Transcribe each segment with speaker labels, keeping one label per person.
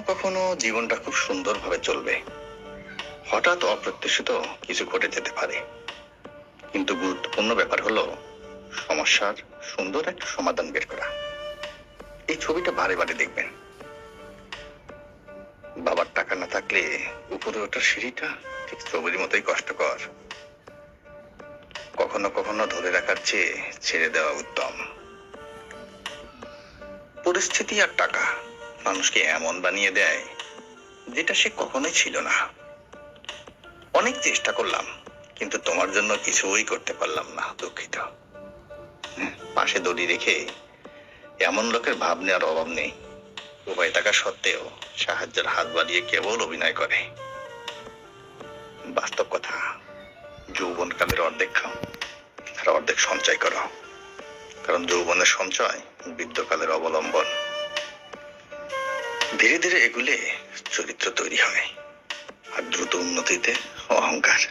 Speaker 1: কখনো জীবনটা খুব সুন্দরভাবে চলবে, হঠাৎ অপ্রত্যাশিত কিছু ঘটে যেতে পারে। কিন্তু গুরুত্বপূর্ণ ব্যাপার হলো সমস্যার সুন্দর একটা সমাধান বের করা। এই ছবিটা বারে বারে দেখবেন। বাবার টাকা না থাকলে উপরে ওঠার সিঁড়িটা ঠিক ছবির মতোই কষ্টকর। কখনো কখনো ধরে রাখার চেয়ে ছেড়ে দেওয়া উত্তম। পরিস্থিতি আর টাকা মানুষকে এমন বানিয়ে দেয় যেটা সে কখনোই ছিল না। অনেক চেষ্টা করলাম, কিন্তু তোমার জন্য কিছুই করতে পারলাম না, দুঃখিত। পাশে দড়ি রেখে এমন লোকের ভাব নেওয়ার অভাব নেই। উপায় থাকা সত্ত্বেও সাহায্যের হাত বাড়িয়ে কেবল অভিনয় করে। বাস্তব কথা, যৌবনকালের অর্ধেক খাও আর অর্ধেক সঞ্চয় করো, কারণ যৌবনের সঞ্চয় বৃদ্ধকালের অবলম্বন। ধীরে ধীরে এগুলে চরিত্র তৈরি হয়, আর দ্রুত উন্নতিতে অহংকার।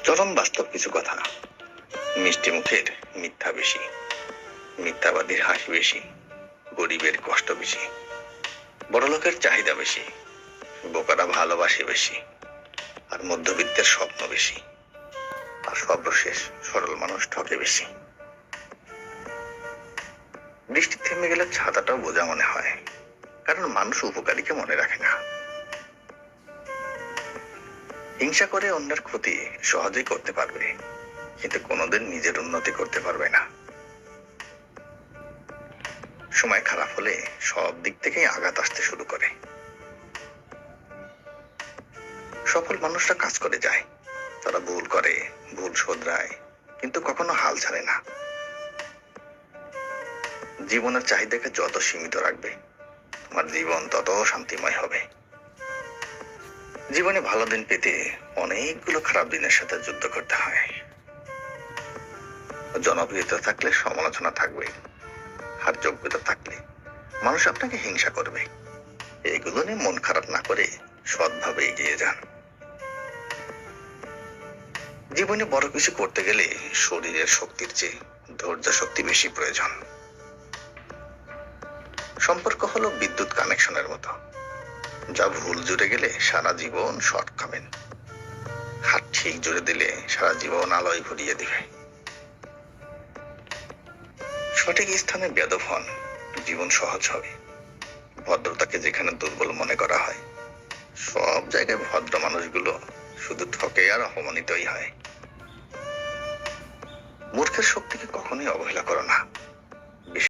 Speaker 1: চরম বাস্তব কিছু কথা। মিষ্টি মুখের মিথ্যা বেশি, মিথ্যাবাদীর হাসি বেশি, গরিবের কষ্ট বেশি, বড়লোকের চাহিদা বেশি, বোকারা ভালোবাসে বেশি, আর মধ্যবিত্তের স্বপ্ন বেশি, আর সর্বশেষ সরল মানুষ ঠকে বেশি। বৃষ্টি থেমে গেলে ছাতাটাও বোঝা মনে হয়, কারণ মানুষ উপকারীকে মনে রাখে না। হিংসা করে অন্যের ক্ষতি সহজেই করতে পারবে, কিন্তু কোনোদিন নিজের উন্নতি করতে পারবে না। সময় খারাপ হলে সব দিক থেকেই আঘাত আসতে শুরু করে। সফল মানুষরা কাজ করে যায়, তারা ভুল করে, ভুল শোধরায়, কিন্তু কখনো হাল ছাড়ে না। জীবনের চাহিদাকে যত সীমিত রাখবে, তোমার জীবন তত শান্তিময় হবে। জীবনে ভালো দিন পেতে অনেকগুলো খারাপ দিনের সাথে যুদ্ধ করতে হয়। জনপ্রিয়তা থাকলে সমালোচনা থাকবে, আর যোগ্যতা থাকলে মানুষ আপনাকে হিংসা করবে। এগুলো নিয়ে মন খারাপ না করে সৎভাবে এগিয়ে যান। জীবনে বড় কিছু করতে গেলে শরীরের শক্তির চেয়ে ধৈর্য শক্তি বেশি প্রয়োজন। সম্পর্ক হলো বিদ্যুৎ কানেকশনের মতো, যা ভুল জুড়ে গেলে সারা জীবন শর্ট খাবেন, হাত ঠিক জুড়ে দিলে সারা জীবন আলোয় ভরিয়ে দিবে। সঠিক স্থানে বেয়াদব হন, জীবন সহজ হবে। ভদ্রতাকে যেখানে দুর্বল মনে করা হয়, সব জায়গায় ভদ্র মানুষগুলো শুধু ঠকে আর অপমানিতই হয়। মূর্খের শক্তিকে কখনোই অবহেলা করো না,